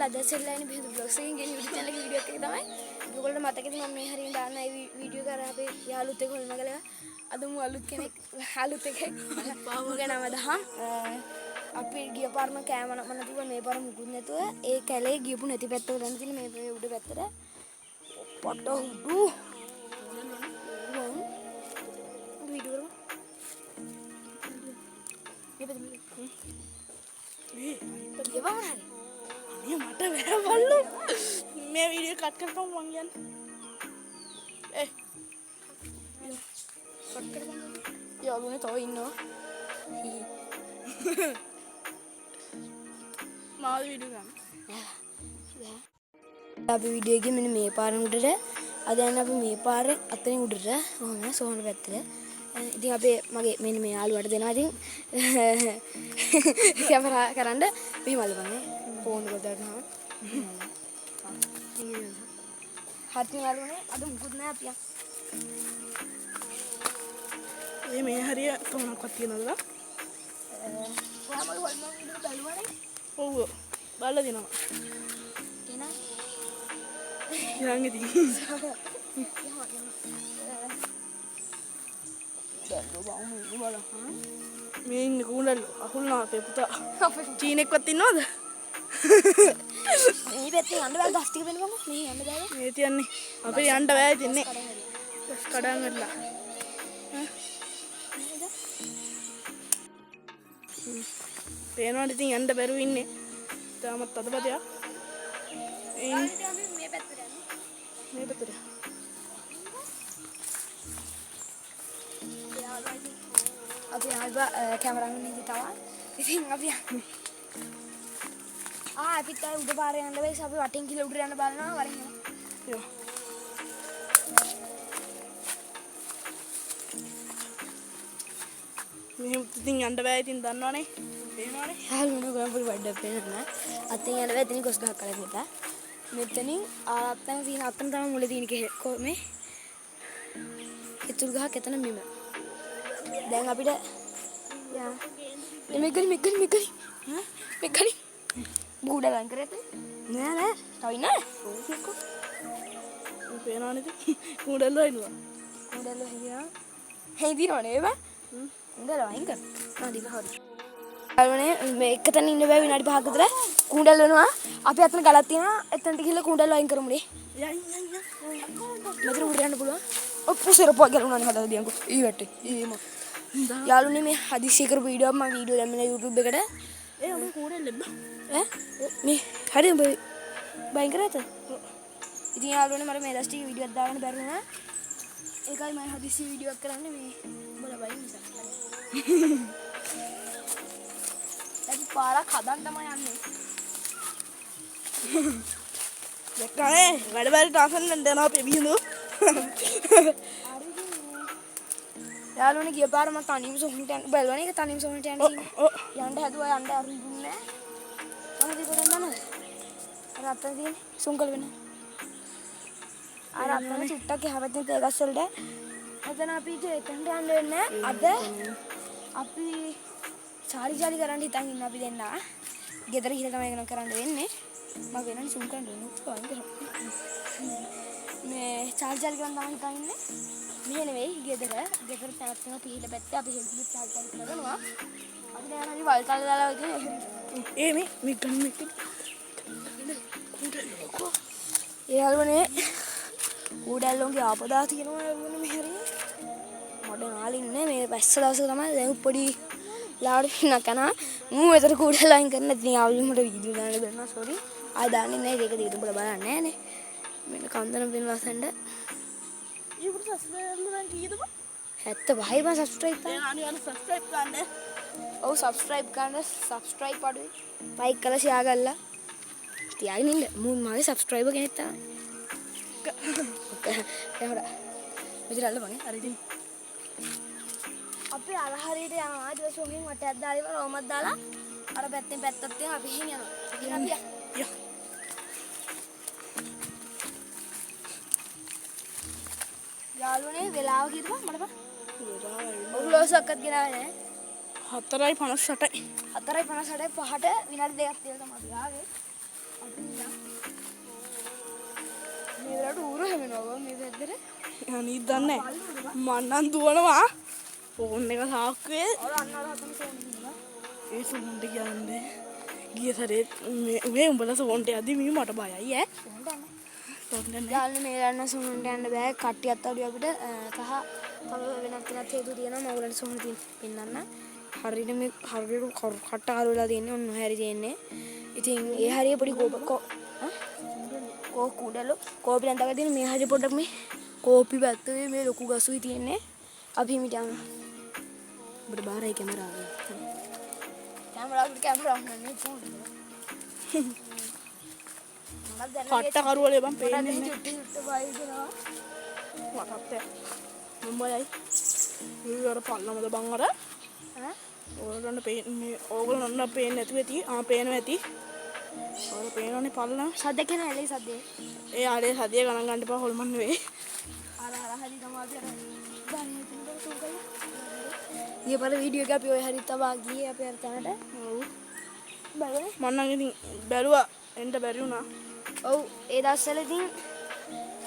ඔයගොල්ලෝ අද සෙල්ලයිනේ බෙහෙත් බ්ලොග්ස් එකකින් ගේ YouTube channel එකේ වීඩියෝ එකක් තමයි. ඔයගොල්ලන්ට මතකද මම මේ හරියෙන් දාන්න ඒ වීඩියෝ කරා අපේ යාළුවොත් එක්ක හොල්මන් ගලවා. අද මු අලුත් කෙනෙක් අලුත් එකෙක් මගේ නම දහම්. අපි ගිය පාරම කෑම මම තිබ්බා මේ පාර මුකුත් නැතුව ඒ කැලේ ගියපු නැති පැත්තට දැන් තියෙන මේ උඩ පැත්තට පොඩ උඩු වීඩියෝ අනේ මට වැරවල්ලු මේ වීඩියෝ කට් කරපම් මං යන්න කට් කරපම් යාළුවනේ තව ඉන්නවා මාව වීඩියෝ ගන්න අපි වීඩියෝ එකේ මෙන්න මේ පාරෙන් උඩට අද යන අපි මේ පාරෙන් අතනින් උඩට ඔහොම සෝහන පැත්තට ඉතින් අපේ මගේ මෙන්න මේ යාළුවාට දෙනවා ඉතින් කැමරා කරන්න මෙහෙමලු බං ෆෝන් එක දානවා හත්නි යාළුවනේ අද මුකුත් නෑ අපි මේ හරිය කොහොමවත් තියනවද ඔයා මගේ වල්මන් වීඩියෝ බලුවානේ ඔව් බලලා දිනවා එහෙනම් ඉතින් මේ ඉන්නේ කුණ්ඩල්ලෝ අහුල්නා අපේ පුතා චීනෙක්වත් ඉන්නවද මේ පැත්තේ යන්න බෑ ගස් ටික වෙනවම මේ යන්න බෑ මේ තියන්නේ අපේ යන්න බෑ ඉතින්නේ ගස් කඩන් ගත්තා පේනවනේ ඉතින් යන්න බැරුව ඉන්නේ තාමත් අතපතයක් මේ පැත්තට යන්න මේ පැත්තට අපි ආවා කැමරාවෙන් ඉඳි තවා ඉතින් අපි අපිත් ආයේ උඩ පාරේ යන්න වෙයිස අපි වටින් කියලා උඩට යන්න බලනවා වරින් යෝ මෙහෙම ඉතින් යන්න බෑ ඉතින් දන්නවනේ පේනවනේ යාළුවනේ ගොඩක් වඩ පේනවා අතෙන් යන්න බෑ ඉතින් කොස් ගහක් කරලා හිටා මෙතනින් ආත්තන් තියෙන අතන තමයි මුල තියෙන මේ ඉතුරු ගහක් එතන මෙම දැන් අපිට යා මෙගලි බුඩ ලං කරේද නෑ තව ඉන්නේ පේනවනේ ඉතින් කුණ්ඩල්ලෝ ඉන්නවා කුණ්ඩල්ලෝ හිදිනවනේ ඒවා කුණ්ඩල්ලෝ වයින් කර දිග හරි යාළුවනේ මේ එකතන ඉන්න බෑ විනාඩි 5ක් විතර කුණ්ඩල් වෙනවා අපි අතන ගලක් තියෙනවා එතනට ගිහලා කුණ්ඩල් වයින් කරමුනේ මෙතන උඩ යන්න පුළුවන් ඔප්පුසර පොගලුණානේ හදලා දියන්කෝ ඊවට ඊම යාළුවනේ මේ හදිස්සිය කරපු වීඩියෝ මම වීඩියෝ දැම්මේ YouTube එකට ඔබ කුණ්ඩල් ලැබ්බා මේ හරි උඹ බයින් කරාද ඉතින් යාළුවනේ මට මේ දස්ටි වීඩියෝ එකක් දාගන්න බැරි වුණා ඒකයි මම හදිස්සිය වීඩියෝ එකක් කරන්නේ මේ උඹලා බයින් නිසා අපි පාරක් හදන්න තමයි යන්නේ දැක්කනේ වැඩ බැරි ටාසන් යනවා අපේ බින්දු යාළුවනේ ගිය පාර මම තනියම සොහොන්ට යන්න බැලුවානේ ඒක තනියම සොහොන්ට යන්න හැදුවා යන්න අරුදුන්නේ මොනවද කරන්නේ අර අතන තියෙන සුංකල වෙන අර අතන චුට්ටක් යහපැත්තේ තේ ගස් වලට එතන අපි එතනට යන්න වෙන්නේ අද අපි චාලි කරන්න හිතන් ඉන්න අපි දෙන්න ගෙදර ගිහලා තමයි ඒක කරන්න වෙන්නේ මම වෙනනේ සුන් කරන්න ඕනේ මේ චාලි කරන්න තමයි හිතන් ඉන්නේ මේ නෙවෙයි ගෙදර තැනක් තියෙනවා පිහිට පැත්තේ අපි හෙල්ලි චාලි කරනවා අපි දැන් හරි වල් තල දාලා වගේ මේ ගන්න යාළුවනේ ඌඩැල්ලෝන්ගේ ආපදා තියෙනවා යාළුවනේ මේ හරිය මොඩ නාලින්නේ මේ වැස්ස දවසක තමයි දැන් පොඩි ලාඩු පින්නක් කනවා මූ එතන කුඩ ලයින් කරන්න ඉතින් යාළුවෝ මට වීඩියෝ දාන්න බැන්නා සෝරි ආය දාන්නේ නැහැ ඒක දිගට උඹලා බලන්නේ නැහනේ මෙන්න කන්දන පින් වසන්න YouTube සබ්ස්ක්‍රයිබ් කරන්න කීයද බං 75යි බං සබ්ස්ක්‍රයිබ් කරන්න අනිවාර්යෙන් සබ්ස්ක්‍රයිබ් කරන්න ඔව් සබ්ස්ක්‍රයිබ් කරන්න සබ්ස්ක්‍රයිබ් අඩුයි ලයික් කරලා ෂෙයා කරලා තියාගෙන ඉන්න මූ මගේ සබ්ස්ක්‍රයිබර් කෙනෙක් තමයි කැමරා මෙතන බං හරි ඉතින් අපි අර හරියට යනවා ඊට පස්සේ ඔහෙන් වටයක් දාලා ඉවර රෝමක් දාලා අර පැත්තෙන් පැත්තක් තියෙනවා අපි එහෙන් යනවා ඉතින් අපි යාළුවනේ වෙලාව කීයද මට බං ඔග්ලෝස් අක්කත් ගෙනාවේ නෑ 4:58යි 4:58 5ට විනාඩි 2ක් තියලා තමයි අපි ආවේ මේ වෙලාවට ඌරු හැමෙනවා මේ පැත්තට. අනිත් දන්නේ මන්නම් දුවනවා ෆෝන් එක සාක්කුවේ අර අන්න අර හතම සෝන් ඉන්නවා. ඒ සෝන්ට කියන්නේ ගිය සැරේ මේ උඹලා සෝන්ට යද්දි මී මට බයයි ඈ සෝන්ට යන්න. සෝන්ට නෑ යාළුවනේ මේ වෙලාවට සෝන්ට යන්න බෑ. කට්ටියත් අඩුයි අපිට. සහ තව වෙනත් හේතු තියෙනවා. මම ඔයගලන්ට සෝන් පෙන්නන්න. හරියට මේ හරියට කට අර වෙලා තියෙන්නේ ඔන්න හැරි තියෙන්නේ. ඉතින් ඒ හරිය පොඩි කුඩලු කෝපි ලන්දක තියෙන මේ හරිය පොඩ්ඩක් මේ කෝපි පැත්තේ මේ ලොකු ගසුයි තියෙන්නේ. අපි හිමිට යනවා. ඔබට බාරයි කැමරාව. කැමරාව නෙමෙයි ෆෝන්. කට්ට කරුවලේ බං පේන්නේ මට චුට්ටි බයි දෙනවා. මටත් මුම්බයි ඌර පල්ලමද බං අර ඈ ඕගොල්ලන්ට පේන්නේ ඕගොල්ලන්ට පේන්නේ නැතුව ඇති පේනවා ඇති ඔය පේනවනේ පල්ලම සද්ද කියන ඇලේ සද්දේ ඒ ආලේ සදිය ගණන් ගන්න එපා හොල්මන් නෙවෙයි අර හරි තමයි අපි අර ගානේ තුනකට තුනකලා ඊපර වීඩියෝ එක අපි ඔය හරි තවා ගියේ අපි අර තැනට ඔව් බලන්නේ මම නම් ඉතින් බැලුවා එන්න බැරි වුණා ඔව් ඒ දවස්වල ඉතින්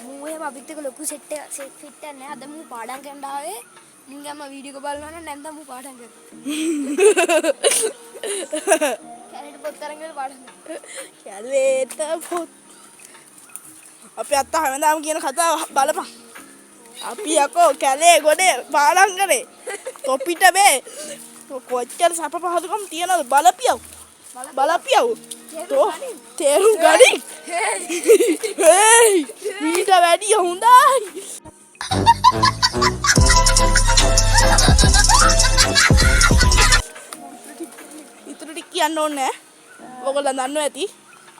මූ එහෙම අපිත් එක්ක ලොකු සෙට් ෆිට් එකක් නැහැ අද මූ පාඩම් කරන්න ආවේ මුන් ගම වීඩියෝ එක බලනවා නම් නැන්ද මූ පාඩම් කරනවා කැලේට පොත් අරන් ගිහලා පාඩම් කරනවා කැලේට පොත් අපි අත්ත හැමදාම කියන කතාව බලපන් අපි යකෝ කැලේ ගොඩේ පාඩම් කරේ තොපිට මේ කොච්චර සප පහසුකම් තියනවද බලපියව් තෝ තේරුම් ගනින් හේයි මීට වැඩිය හොඳයි ඉතුරු ටික කියන්න ඕනේ නෑ ඔයගොල්ලෝ දන්නව ඇති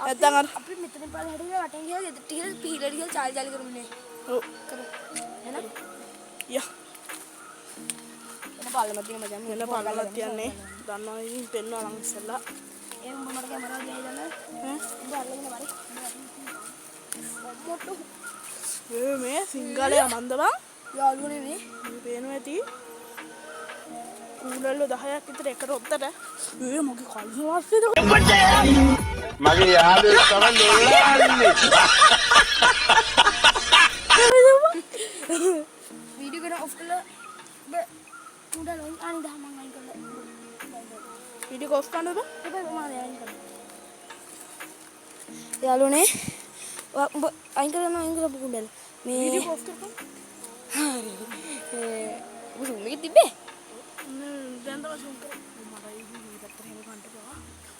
නැත්නම් අර අපි මෙතන පාල හැදෙලා වටෙන් ගිහලා ගෙදරට ගිහලා පීලට ගිහලා චාලි කරමුනේ ඔව් කරමු එහෙනම් යා එන පාලම තියෙන මචං මෙන්න පාගලක් තියන්නේ දන්නවා ඉතින් පෙන්නවා නම් ඉස්සෙල්ලා ඒ උඹ මට කැමරාව ගියයි දන්න ඈ උඹ අල්ලගෙන වරි මොට්ටු මේ සිංහලයේ අමන්ද බං යාළුවනේ මේ මේ පේනවා ඇති කූලල්ලෝ 10ක් විතර එකට ඔත්තට මේ මගේ කල්ස වාස්සේද මගේ යාළුවෙක් තමයි ලොල්ලාන්නේ. වීඩියෝ කරන ඔෆ් කළා බ උඩ ලොන් අනි දහ මං අයින් කළා වීඩියෝ කොස් කරන්නද එපා මම අයින් කළා යාළුවනේ උඹ අයින් කරපු කුඩල මේ වීඩියෝ කොස් කරපන් උඹ සුමික තිබ්බේ දැන් තමයි සුන් කරේ මට ඉතින් මේ පැත්තට හැම කන්ට ගා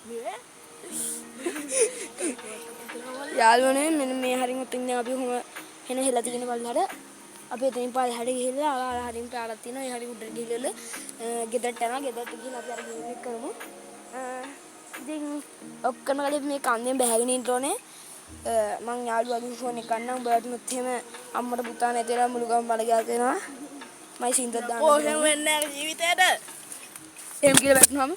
මේ යාළුවනේ මෙන්න මේ හරින් උතින් දැන් අපි කොහොම එන හෙලා තියෙන බලහට අපි එතනින් පාරට ගිහිල්ලා අර හරින් පාරක් තියෙනවා ඒ හරිය උඩට ගිහිල්ලා ගෙදරට යනවා ගෙදරට ගිහිල්ලා අපි අර ගේම් එක කරමු ඉතින් ඔක්කොම කලේ මේ කන්දෙන් බැහැගෙන ඉන්න ඕනේ මං යාළුවාගේ ෆෝන් එක ගන්නම් උඹලට නුත් එහෙම අම්මට පුතා නැතිලා මුළු ගම බල ගියා දෙනවා මයි සින්දත් දාන්න කොහෙම වෙන්නේ නැහැ ජීවිතේට එහෙම කියලා වැටුනම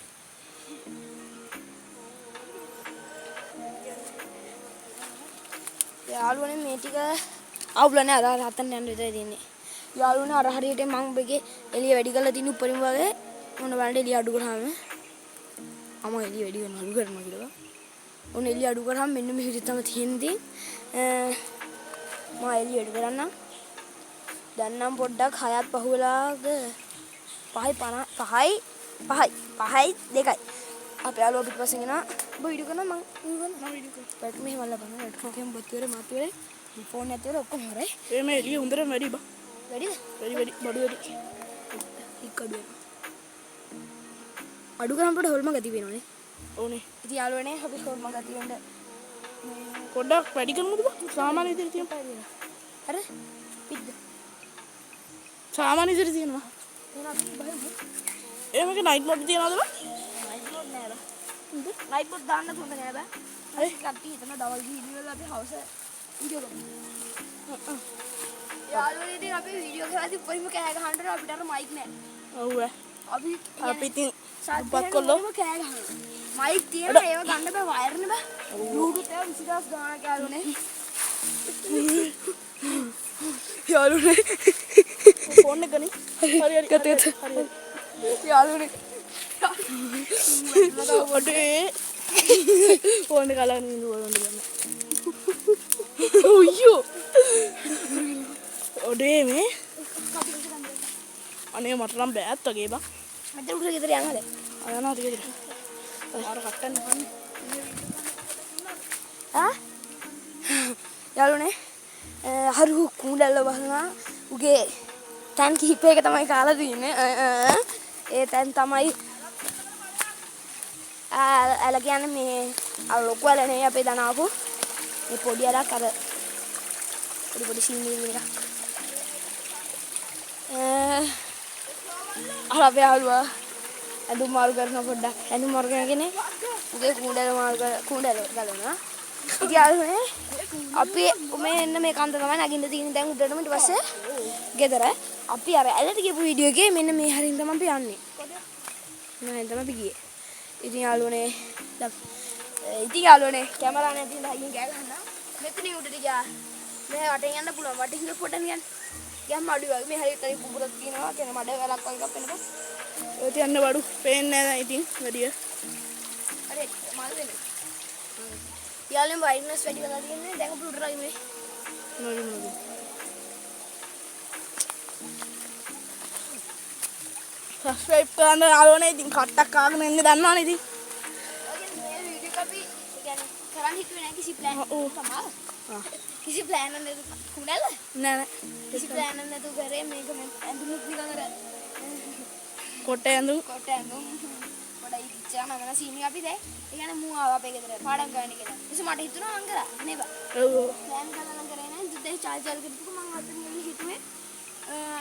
යාළුවනේ මේ ටික අවුලනේ අර හතන් යන විතරයි තියෙන්නේ යාළුවනේ අර හරියට මම ඔබගේ එළිය වැඩි කරලා තිනු උඩින් වගේ මොන බලන්න එළිය අඩු කරාම මම එළිය වැඩි කරන අඩු කරනවා කියලා ඔන්න එළිය අඩු කරාම මෙන්න මේ විදිහට තමයි තියෙන්නේ මම එළිය වැඩි කරන්නම් දැන් නම් පොඩ්ඩක් 6ත් පහුවෙලාද 5යි 2යි අපි යාළුවා පිටපස්සෙන් එනවා ඔබ වීඩියෝ කරනවා මම වීඩියෝ කරනවා බැට් මෙහෙම අල්ලපන් බැට් ෆෝකෙන් බොත්තුරේ මාතුරේ ෆෝන් නැතිවල ඔක්කොම හොරයි මේ එළිය හොඳටම වැඩි බා වැඩිද වැඩි බඩු වැඩි එක් අඩු කරන් පොඩ හොල්ම ගතිය වෙනවනේ ඕනේ ඉතින් යාළුවනේ අපි හොල්ම ගතිය වෙන්න පොඩ්ඩක් වැඩි කරමුද බා සාමාන්‍ය විදිහට තියමු අර පිද්ද සාමාන්‍ය විදිහට තියනවා එහෙනම් අපි බලමු එහෙමක නයිට් මොඩ් තියනවද බා නයිට් මොඩ් නෑ බා නයිට් මොඩ් දාන්න හොඳ නෑ බා හරි කට්ටිය හිතන දවල් වීඩියෝ අපි හවස වීඩියෝ කරමු යාළුවනේ ඉතින් අපි වීඩියෝ කරද්දී උඩින්ම කෑ ගහන්න අපිට අර මයික් නෑ ඔව් අපි අපි ඉතින් සත්පත් කොල්ලෝ කෑ ගහනවා මයික් තියෙනවා ඒව ගන්න බෑ වයර් නේ බෑ බ්ලූටූත් එක 20000 ගාණක් යාළුවනේ යාළුවනේ ෆෝන් එක ගනි හරි යාළුවනේ අඩේ ඕන කලන්න ඉඳුවලට ගන්න උයෝ ඔඩේ මේ අනේ මටනම් බෑත් වගේ බා මෙතන උඩ ගෙදර යනවද? අයනවා ටිකද ආර කට්ටන්න ගන්න ආ? යාළුවනේ හරු කුණ්ඩල්ල වහනවා උගේ තැන් කිහිපයක තමයි කාලා තියෙන්නේ. ඒ තැන් තමයි අල කියන්නේ මේ අර ලොකු අල නේ අපේ දනාවු. මේ පොඩි අලක් අර පොඩි සීනි එකක්. අර අපේ යාළුවා ඇඳුම් මාරු කරන පොඩ්ඩක් ඇඳුම් මාරු කරගෙන උගේ කුණ්ඩල ගලනවා. ඉතින් යාළුවනේ අපි මේ එන්න මේ කන්ද තමයි නගින්න තියෙන්නේ දැන් උඩටම ඊට පස්සේ ගෙදර අපි අර ඇලට ගිහපු වීඩියෝ එකේ මෙන්න මේ හරින් තමයි අපි යන්නේ. මම තමයි අපි ගියේ. ඉතින් යාළුවනේ කැමරා නැති ඉඳලා අයියෙන් ගෑ ගන්නවා. මෙතනින් උඩට ගියා. මේ වටෙන් යන්න පුළුවන්. වටෙන් ගිහ පොඩ්ඩක් නිකන් යම් අඩු වගේ මේ හරියට හරි කුඹුරක් තියෙනවා. කියන මඩ වැලක් වගේ එකක් වෙනකොට ඔය තියන්න බඩු පේන්නේ නැහැ ඉතින් වැඩිය හරි මල් වෙන්නේ. යාළුවනේ වයිර්නස් වැඩි කරලා තියෙන්නේ. දැන් අපි උඩට රයි මේ. නෝයි නෝයි සබ්ස්ක්‍රයිබ් කරන්න යාළුවනේ ඉතින් කට්ටක් කාගෙන එන්නේ දන්නවනේ ඉතින් මේ වීඩියෝ එක අපි කියන්නේ කරන්න හිතුවේ නැහැ කිසි ප්ලෑන් තමයි. කිසි ප්ලෑන් නැතුව කුණල නෑ කිසි ප්ලෑන් නැතුව කරේ මේක මම ඇඳුමුත් නිකන් අර කොට ඇඳුම් කොට ඇඳුම් පොඩයි ඉච්චාම මම සීනි අපි දැන් ඒ කියන්නේ මූ ආවා අපේ ගෙදර පාඩම් කරන්න කියලා. ඊට මට හිතුණා මං කරා නේද? ඔව් ප්ලෑන් කරලා නම් කරේ නැහැ. දුද්දේ චාර්ජර් කරපුවා මං අතන ගිහින් හිතුවේ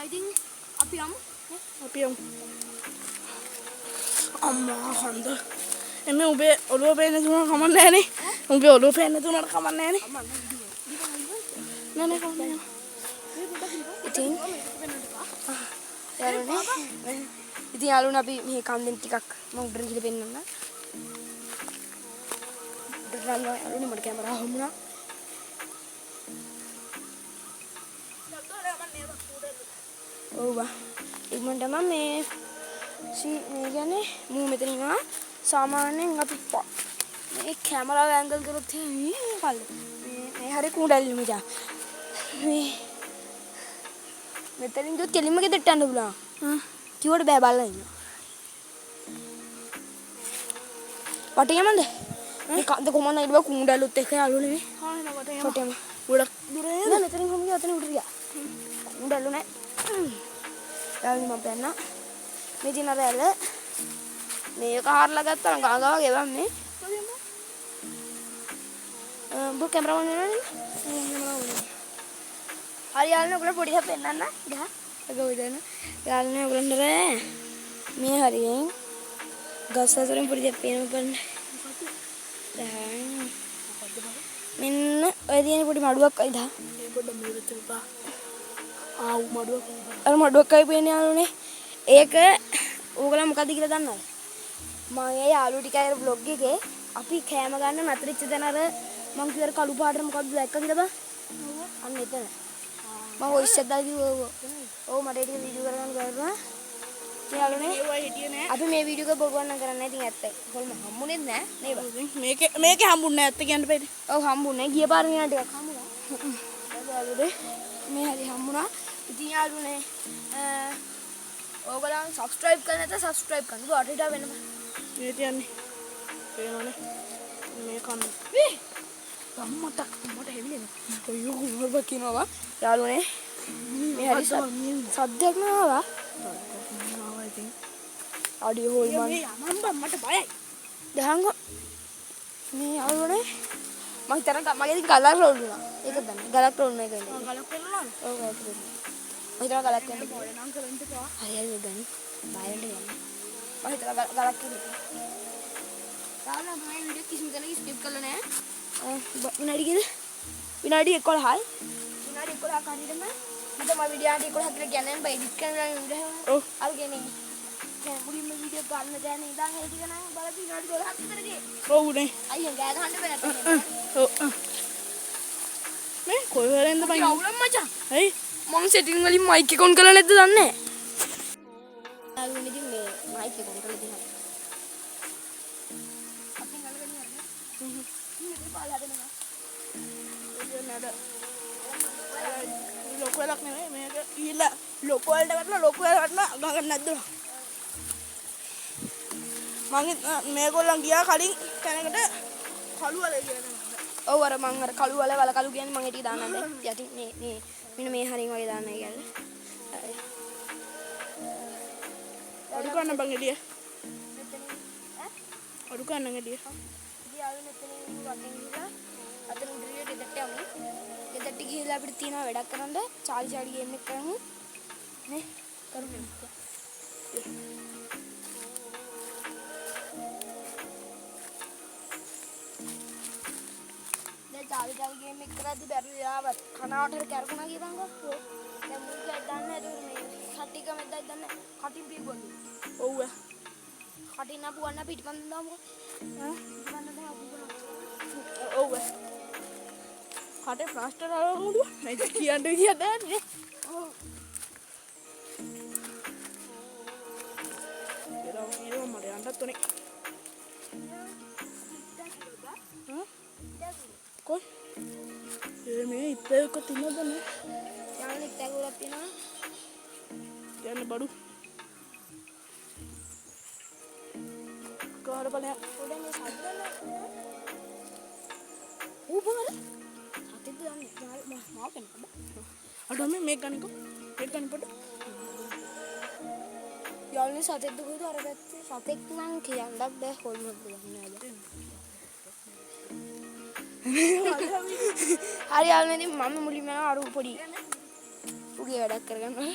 ඉතින් අපි යමු නේ. අපි යමු අම්මා හන්ද එමේ උඹේ ඔළුව පේන්න තුනක් කමක් නැහැ නේ උඹේ ඔළුව පේන්න තුනක් කමක් නැහැ නේ නෑ කමක් නැහැ ඉතින් යාළුවනේ අපි මේ කන්දෙන් ටිකක් මම උඩට ගිහලා පෙන්නන්න. උඩට යනවා යාළුවනේ මට කැමරාව හම්බුණා. ඔව් ඉක්මනට මම මේ කියන්නේ මූ මෙතන ඉන්නවා. සාමාන්‍යයෙන් අපි මේ කැමරාව ඇන්ගල් කරොත් මේ හරි කුඩල්ලි මචං. මේ මෙතනින් දුත් කෙලින්ම ගෙදරට යන්න බුණා. කිව්වට බෑ බලලා ඉන්න. වටේ යමන්ද? මේ කන්ද කොමන්න ඊට බා කුඩල්ලුත් එක්ක යාළුවනේ මේ. වටේම. ගොඩක් දුර නෑ මෙතනින් කොහොමද අතන උඩට ගියා. කුඩල්ලු නෑ. යාළුවනේ මම පෙන්න. මේ දින අර ඇල මේක හරලා ගත්තා නම් ගාගා වගේ බම් මේ. උඹ කැමරාව ඕනේ නේද? හරි යාළුවනේ ඔයගොල්ලෝ පොඩි දෙයක් පෙන්නන්න. ගහ. ඒක උදේන. යාළුවනේ ඔයගොල්ලන්ට මේ හරියෙන් ගස් අතරින් පොඩි දෙයක් පේන්න බලන්න. මෙන්න ඔය තියෙන පොඩි මඩුවක් අයිද? ඒ පොඩ මේකට බා ආව් මඩුවක් අර මඩුවක් අයි පේන්නේ යාළුවනේ. ඒක ඕගොල්ලෝ මොකද කියලා දන්නවද? මම ඒ යාළුවෝ ටික අර vlog එකේ අපි කෑම ගන්න නතරිච්ච තැන අර මං කිව්ව කළු පාටට මොකක්ද දැක්ක කියලා බා. අන්න එතන. මම වොයිස් එකක් දාලා කිව්වා ඔව් මට ඒක වීඩියෝ කරගන්න බැරුණා. යාළුවනේ ඒවා හිටියේ නෑ අපි මේ වීඩියෝ එක බොරුවක් නම් කරන්නේ ඉතින් ඇත්තයි. කොහොම හම්බුනේ නෑ නේද? මේකේ හම්බුන්නේ නැත්te කියන්න බෑනේ ඔව් හම්බුනේ ගිය පාර විනා ටිකක් හම්බුණා. යාළුවනේ මේ හරි හම්බුණා. ඉතින් යාළුවනේ ඕගොල්ලෝ subscribe කරන්න නැත්නම් subscribe කරන්න. ඔයාට හිතා වෙන්න බෑ. මේ තියන්නේ පේනවනේ මේ කන්න අම්මට හෙල්ලෙනවා අයියෝ කුමරබ කියනවා යාළුවනේ මේ හරි සද්දයක් නාවා ආවා ඉතින් ආඩියෝ හොල් මන් මේ යමම්බා මට බයයි දහංගෝ මේ යාළුවනේ මම හිතන මගේ ඉතින් ගලක් රෝල් වුණා ඒක දන්න ගලක් රෝල් එක ඉන්නේ ගලක් වෙනවා ඔව් ගලක් රෝල් මම හිතන ගලක් වෙන්න බය නම් කරන්න එපා හරි හරි ගන්න බයරට යන්න මම හිතන ගලක් වෙන්න යාළුවා මේ වීඩියෝ කිසිම කෙනෙක් ස්කිප් කරලා නැහැ විනාඩි කීයද විනාඩි 11යි විනාඩි 11ක් හරියටම මට මම විනාඩි 11 කියලා කියන්නේ බයි එඩිට් කරලා ඉඳලා ඔව් අරගෙන දැන් මුලින්ම වීඩියෝ ගන්න දැන ඉඳන් ඒ ටික නම් බලපන් විනාඩි 12ක් විතර ගියේ ඔව් නේ අයියෝ ගෑ ගහන්න බෑ නැත්නම් ඔව් මේ කොයි වෙලෙන්ද බයි අවුලක් මචං හයි මම සෙටින් වලින් මයික් එක ඔන් කරලා නැද්ද දන්නේ නැහැ ආයෙත් ඉතින් මේ මයික් එක ඔන් කරලා තියෙනවා අපි ගලගෙන දෙනවා. නේද ලොකු වෙලක් නෙමෙයි මේක ඊළා ලොකු වලට වටලා ලොකු වලට වටලා ගඟ නැද්ද මම මේගොල්ලන් ගියා කලින් තැනකට කළු වලේ කියලා ඔව් අර මං අර කළු වල කළු කියන්නේ මං ඒටි දාන්නද යටින් මේ මෙන්න මේ හරින් වගේ දාන්නයි කියලා. අඩු ගන්න බං එළිය අඩු ගන්න එළිය ඉතින් මෙතනින් වටින් ගිහලා අතන උඩිය ගෙදරට යමු. ගෙදරට ගිහලා අපිට තියෙනවා වැඩක් කරන්න. චාලි ගේම් එක කරමු. නේ කරමු. දැන් චාලි ගේම් එක කරද්දි බැරි ආවත් කනාවට කැරකුණා කියපන්කෝ. දැන් මුල්කයක් දාන්න ඇතුළේ මේ කට්ටික මෙද්දක් දාන්න කටින් පීගොල්ලු. ඔව් කටින් අපු ගන්න පිටිපන්දෙන් දාමුකෝ. පිටිපන්දෙන් දාමු. ඔව් කටේ ප්ලාස්ටර් අරමුදු මේ කියන්න විදියක් දාන්නේ ඔව් ඒරෝ මට යන්නත් උනේ කොයි මේ ඉතේක තියනද නේ යන්න ඉතේකුලක් තියෙනවා යන්න බඩු කාර බලය පොඩ්ඩක් මේ සද්දන්න ඌපමර සතිද්ද යන්නේ මාව කෙනෙක් අඩෝ මේක ගනිකෝ මේක ගන්න පොඩ යාළුවනේ සතෙක්ද කොහෙද අර පැත්තේ සතෙක් නම් කියන්නත් බෑ හොල්මොත් ගන්න නේද හරි යාළුවනේ මම මුලින්ම අර පොඩි උගේ වැඩක් කරගන්න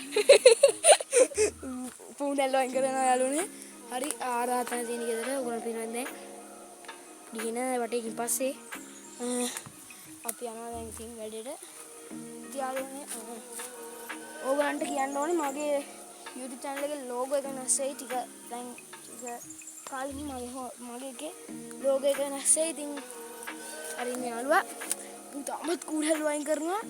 පුණ්ඩල් වයින් කරනවා යාළුවනේ හරි ආරාතන තියෙන ගෙදර ඔයගොල්ලෝ පිනන්නේ දැන් දින වටේකින් පස්සේ අපි යනවා දැන් ඉතින් වැඩේට ඉතින් යාළුවනේ ඕගලන්ට කියන්න ඕනේ මගේ YouTube channel එකේ logo එක නැස්සෙයි ටික දැන් ටික කාලෙකින් මගේ එකේ logo එක නැස්සෙයි ඉතින් හරි මේ යාළුවා පුතාමත් කුඩල් වයින් කරනවා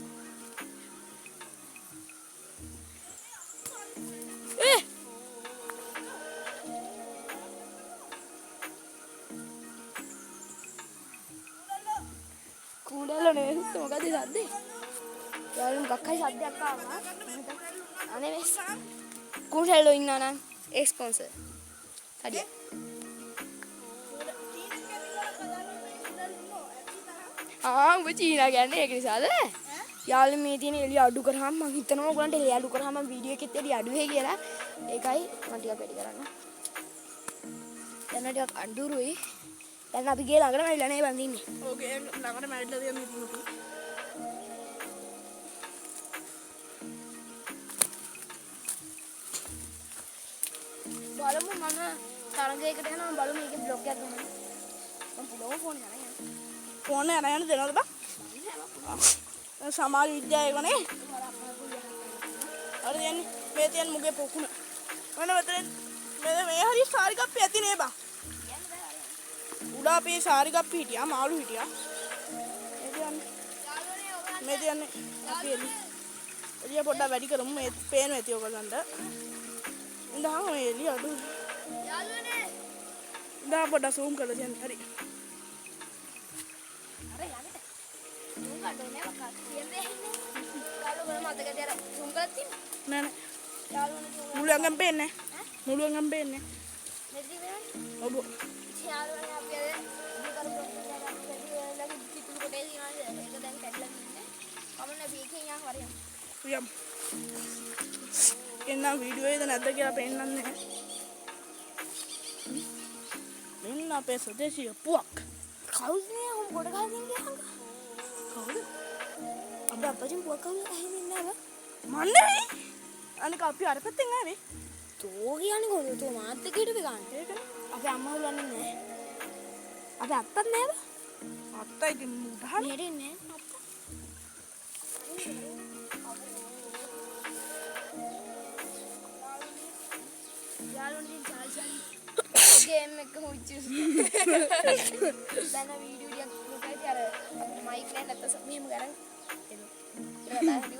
කුඩල් නේ මොකද සද්දේ යාළුවෝ මොකක් හරි සද්දයක් ආවා අනේ මේ කුඩල්ලෝ ඉන්නා නම් ඒ ස්පොන්සර් හරිය උඹ චීනා කියන්නේ ඒක නිසාද යාළුවෝ මේ තියෙන එළිය අඩු කරාම මම හිතනවා ඔයගලන්ට එළිය අඩු කරාම වීඩියෝ එකෙත් එළිය අඩු වෙයි කියලා ඒකයි මම ටිකක් වැඩි කරන්න දැන් ටිකක් අඳුරුයි දැන් අපි ගේ ළඟට මැරිලා නේ බඳින්නේ ඕකේ ළඟට මැරිලා තියෙන ඉතින් බලමු මම තරගයකට යනවා බලමු මේකේ බ්ලොග් එකක් ගමු මම පුළුවන් ෆෝන් එක අරන් ෆෝන් එක අරන් දෙනවද බං සමාජ විද්‍යාවේනේ අර යන්නේ මේ තියන් මුගේ පොකුණ මොන මෙතන මේ හරි සාරි කප්පි ඇති නේ බං උඩා අපේ සාරි කප්පි හිටියා මාළු හිටියා මේ තියන්නේ අපි එළිය පොඩ්ඩක් වැඩි කරමු මේ පේනවා ඇති ඔයගලන්ට ඉඳහම මේ එළිය අඩු යාළුවනේ ඉඳහම පොඩ්ඩක් zoom කරලා තියන්න හරි අර ළඟට zoom කරන්නේ වකා කියන්නේ යාළුවෝ මතකද අර zoom කරලා තින්නේ නෑ නෑ යාළුවනේ මුළු අංගම් පේන්නේ මුළු අංගම් පේන්නේ මෙතන වෙනවනේ ඔබ යාළුවනේ අපි අර විතර පොඩ්ඩක් ලගේ පිටු කොටේ දිනනවා ඒක දැන් කැඩලා ඉන්නේ කමන්න අපි එකෙන් යන් වරින් යම් එන්න වීඩියෝ එක නැද්ද කියලා පෙන්නන්නේ මෙන්න අපේ සදේශීය පුවක් කවුද මේ හොම් කොට ගහගෙන ගියාම කවුද අපේ අප්පච්චි පුවක් කවුද ඇහින්නේ නැහැ මන්නේ අනික අපි අර පැත්තෙන් ආවේ තෝ කියන්නේ කොහොමද තෝ මාත් එක්ක හිටපු ගාන ඒකනේ අපේ අම්මා උලන්නේ නැහැ අපේ අත්තත් නැහැ අත්තයි ඉතින් උඩහන මෙහෙට ඉන්නේ යාළුවනේ චාල්සන් ගේම් එක හොච්චි දැන් වීඩියෝ ටිකක් ලොකයි අර අපිට මයික් නැහැ නැත්නම් මෙහෙම කරන්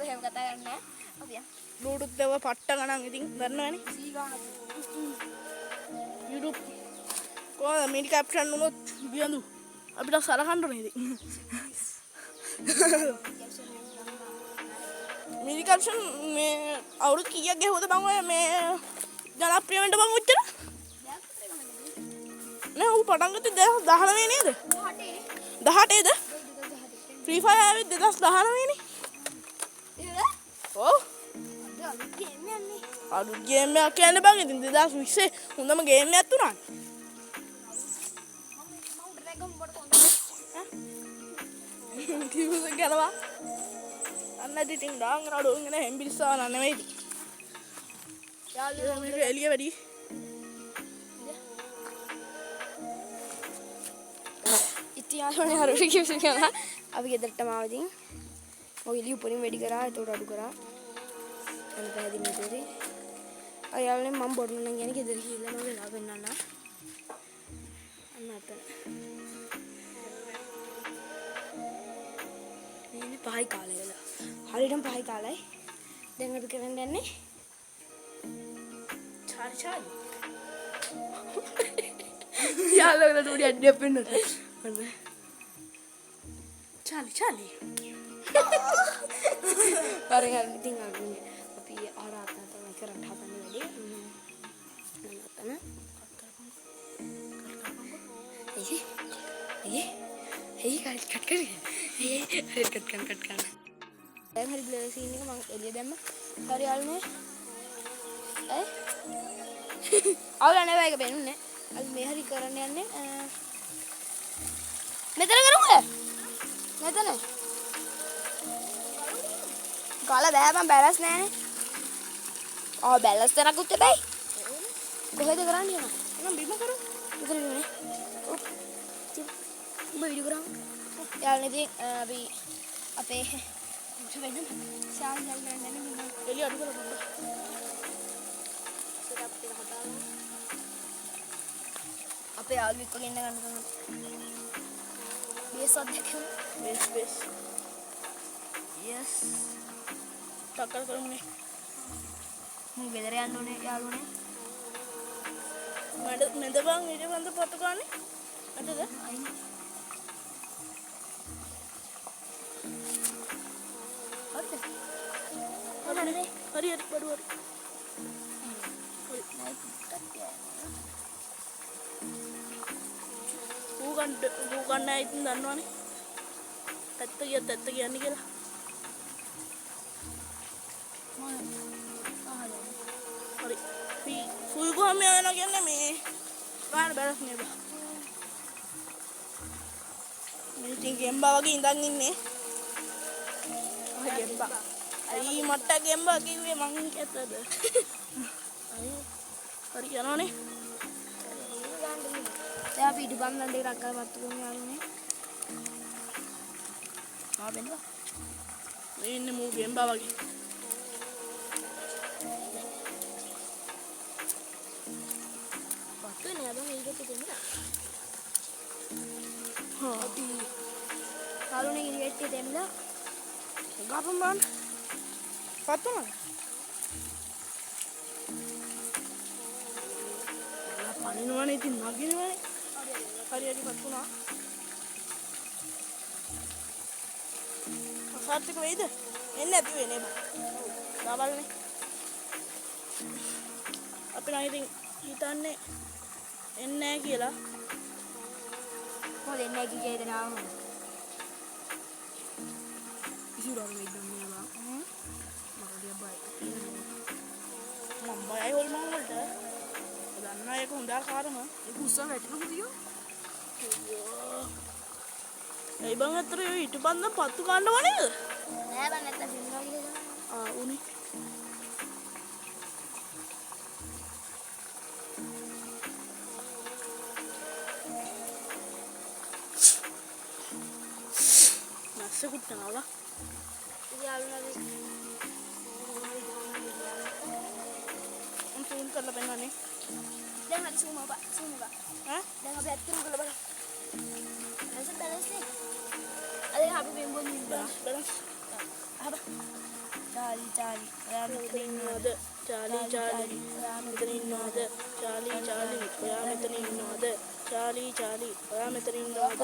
එහෙම කතා කරන්නේ අපි බ්ලූටූත් එක පට්ට ගණන් ඉතින් ගන්නවනේ සීගාන YouTube කොහොමද මිනි කැප්ෂන් උනොත් බියඳු අපිට සලකන්න ඕනේ ඉතින්. මිනි කැප්ෂන් මේ අවුරුදු කීයක් ගෙවුවද බං ඔය මේ ජනප්‍රිය වෙන්න බං උච්චර? නෑ ඌ පටන් ගත්තේ 2019 නේද? 18ද? ෆ්‍රී ෆයර් ආවේ 2019 නේ. ඔව්. අලුත් ගේම් එකක් කියන්නේ බං ඉතින් 2020 හොඳම ගේම් එකක් තුනක්. කිව්වද කරවා? අන්න ඉතින් ඩාන් රඩෝන් ගෙන හෙම්බිරිස්සාව නෙමෙයි. යාළුවෝ මේක එළිය වැඩි. ඉතින් යාළුවනේ හරුට කිව්ව කියලා අපි ගෙදරටම ආවා ඉතින්. ඔය එළිය උපරිම වැඩි කරා ඒකට අඩු කරා. අන්න පැහැදිලි නේද? අය යාළුවනේ මම බොරු නම් කියන්නේ ගෙදර ගිහිල්ලා මම වෙලා පෙන්නන්න. අන්න අතන. මේ පහයි කාලේ වෙලා. හරියටම පහයි කාලයි. දැන් අපි කරන්න යන්නේ චාලි. යාළුවෝ උඩ ඇඩ්ඩියක් පෙන්නන්න. අන්න. චාලි. පරෙන් ඉතින් අපි ආරාධනා තමයි කරන්න හදන්නේ වැඩි. නතන කට් කරන්න. දැන් හරි බ්ලර් සීන් එක මම එළිය දැම්ම. හරි යාළුවනේ. අවුල නැහැ ඒක පේන්නේ. අපි මේ හරි කරන්න යන්නේ. මෙතන කරමුද? මෙතන. ගාලා බෑ මම බැලන්ස් නැහැනේ. බැලන්ස් තරකුත් හැබැයි. කොහෙද කරන්නේ යනවා? එහෙනම් බිම කරමු. මෙතන බිමනේ. උඹ වීඩියෝ කරමු. යාළුවනේ ඉතින් අපි අපේ වෙනම ශාන් ගන්න නෑ එළිය අඩු කරලා බලන්න. සෙටප් එක හදාගන්න. අපේ යාළුවෙක් වගේ ඉන්න ගන්න තමයි. බේස් අධ්‍යක්ෂක බේස්. yes. ටක්කර කරමුනේ. මම ගෙදර යන්න ඕනේ යාළුවනේ. මඩ බං ඊට වන්ද පොත ගානේ. අදද? අයින්. හරි බඩු හරි. ඌ ගන්න ඉතින් දන්නවනේ. ඇත්ත කියන්නේ කියලා. හරි. සුයි ගොම යනවා කියන්නේ මේ ගන්න බැලස් නේ බා. මේ ඉතින් ගෙම්බා වගේ ඉඳන් ඉන්නේ. ගෙම්බා. අයි මට ගෙම්බා කිව්වේ මං ඇත්තද? හරි යනවනේ. දැන් අපි ඉඩ බන්දන් දෙක රක්කලා පත්තු කරමු යාළුවනේ. බෙන්වා. මේ ඉන්නේ මූ ගෙම්බා වගේ. පත්තු වෙන්නේ අද මේකට දෙන්න. අපි යාළුවනේ ඉරියට්ටේ දෙන්නලා ගාපම් බාන්න. පත්තුනද? පනිනවනේ ඉතින් නගිනවනේ. හරි පත්තුනා. සාර්ථක වෙයිද? එන්නේ නැති වෙන්නේ බා. දාබල්නේ. අපි නම් ඉතින් හිතන්නේ එන්නේ නැහැ කියලා. මොකද එන්නේ නැහැ කිය දෙනාම. ඉතින් වෙයිදන්නේ බා. මරදියා බයි. මම බයයි හොල්මන් වලට. දන්නා ඒක හොඳ ආකාරම. ඒක උස්සන් වැටෙනු කිව්වෝ. ඒ බං අතර ඊට බන්දම් පත්තු ගන්නව නේද? නෑ බං නැත්තම් බින්නවා කියලා උනේ. නැස්සෙකුත් නාලා. ඉතින් යාළුවනේ උන් කරලා බලන්නේ. දැන් හරි සූම බා. ඈ? දැන් අපි ඇත්තම කරලා බලමු. අයිසන් බැලන්ස් නේ. අද අපි බෙන්බොන් ඉන්නවා. බලන්න. අහබ. චාලි. ඔයා මෙතන ඉන්නවද? චාලි. ඔයා මෙතන ඉන්නවද? චාලි. ඔයා මෙතන ඉන්නවද? චාලි. ඔයා මෙතන ඉන්නවද?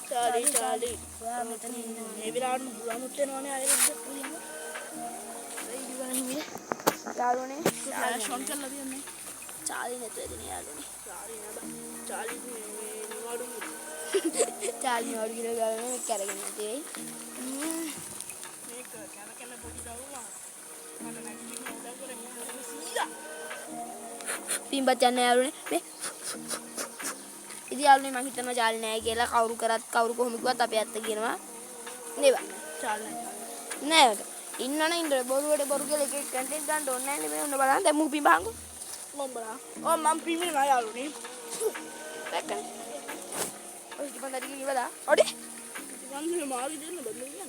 චාලි ඔයා මෙතන ඉන්නවා. මේ විලාඩම බුලමුත් වෙනවනේ අයරෙද්ද පුලියම යාළුවනේ ෂොන් කරලා තියන්නේ චාලි නැතුව එදින යාළුවනේ. චාලි මේ නිවාඩු චාලි නෝඩු කියලා ගාලා මේක අරගෙන නැති වෙයි. මේක කන පොඩි දරුවා මට නැගිටින්න උදව් කරේ මොකද සීලා පින්පත් යන්න යාළුවනේ මේ ඉතින් යාළුවනේ මං හිතනවා චාලි නෑ කියලා කවුරු කරත් කවුරු කොහොම කිව්වත් අපි ඇත්ත කියනවා නේද චාලි නෑ ඉන්නවනේ ඉන්න බොරුවට බොරු කියලා එක එක කන්ටෙන්ට් ගන්න ඕනේ නෑනේ මේ උන්න බලන්න දැන් මූ පින්බහංගු මොම්බලා මම ප්‍රීමියම් නෑ යාළුවනේ දැක්කනේ ඔය ඉතින් බන්දරි කිව්වදා ඔඩි ඉතින් මාගේ දෙන්න බඳ කියන්නේ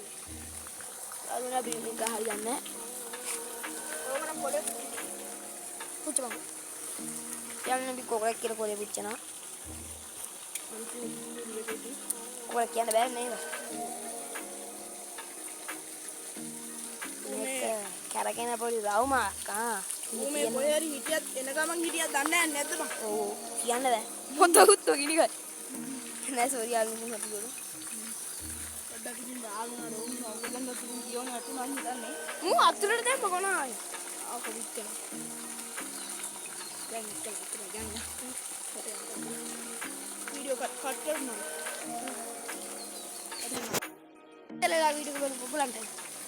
යාළුවනේ අපි මේක හරියන්නේ ඕකට පොඩේ පුච්ච බං යාළුවනේ අපි කොකරක් කියලා පොලේ පුච්චනවා කොකරක් කියන්න බෑ නේද මේක කරගෙන පොඩි රවුමක් මේ කොහේ හරි හිටියත් එන ගමන් හිටියත් දන්නේ නැද්ද බං ඔව් කියන්න බෑ පොතකුත් ගිනි ගන්න නෑ සෝරි යාළුවනේ අපි ගොඩ පොඩ්ඩක් ඉතින් දාගන්න ඕන ඔයගොල්ලන් තුන් කියෝනේ අතු මං හිතන්නේ මූ අතුලට දැම්ම කොනායි ආ කොවිත් කරා දැන් ඉතින් ගන්න වීඩියෝ කට් කරනවා එතලලා වීඩියෝ එක බලන්න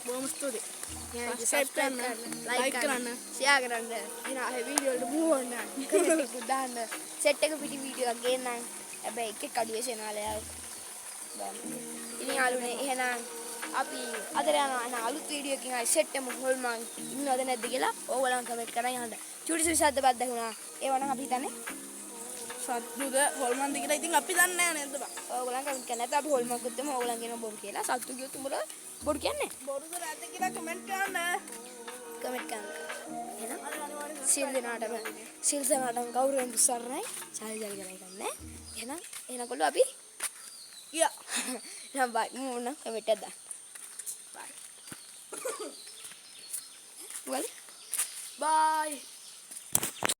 බොහොම ස්තුතියි subscribe කරන්න like කරන්න share කරන්න එන අය වීඩියෝ වලට move on comment එකක් දාන්න set එක පිටි වීඩියෝ එකක් ගේන්නම් හැබැයි එකෙක් අඩුවේ channel එක ඉතින් යාළුවනේ එහෙනම් අපි අද යන අලුත් වීඩියෝ එකකින් ආයි set එකම හොල්මන් ඉන්නවද නැද්ද කියලා ඕගොල්ලන් comment කරන් යන්න චූටි සුවිසද්ද බද්ද වුණා ඒව නම් අපි හිතන්නේ සත්තුද හොල්මන්ද කියලා ඉතින් අපි දන්නේ නැහැ නේද බං ඕගොල්ලන් comment කරන්න නැත්නම් අපි හොල්මන් ගත්තම ඕගොල්ලන් කියන බොරු කියලා සත්තු කියොත් උඹලා බොරු කියන්නේ බොරුද නැද්ද කියලා කමෙන්ට් කරන්න comment කරන්න එහෙනම් සිල් දනාටම කවුරුන් දුසරණයි චාලි ජල් කරලා ඉන්නේ එහෙනම් කොල්ලෝ අපි ගියා නම් බයි මූණ කමෙන්ට් එකක් දාන්න බයි බයි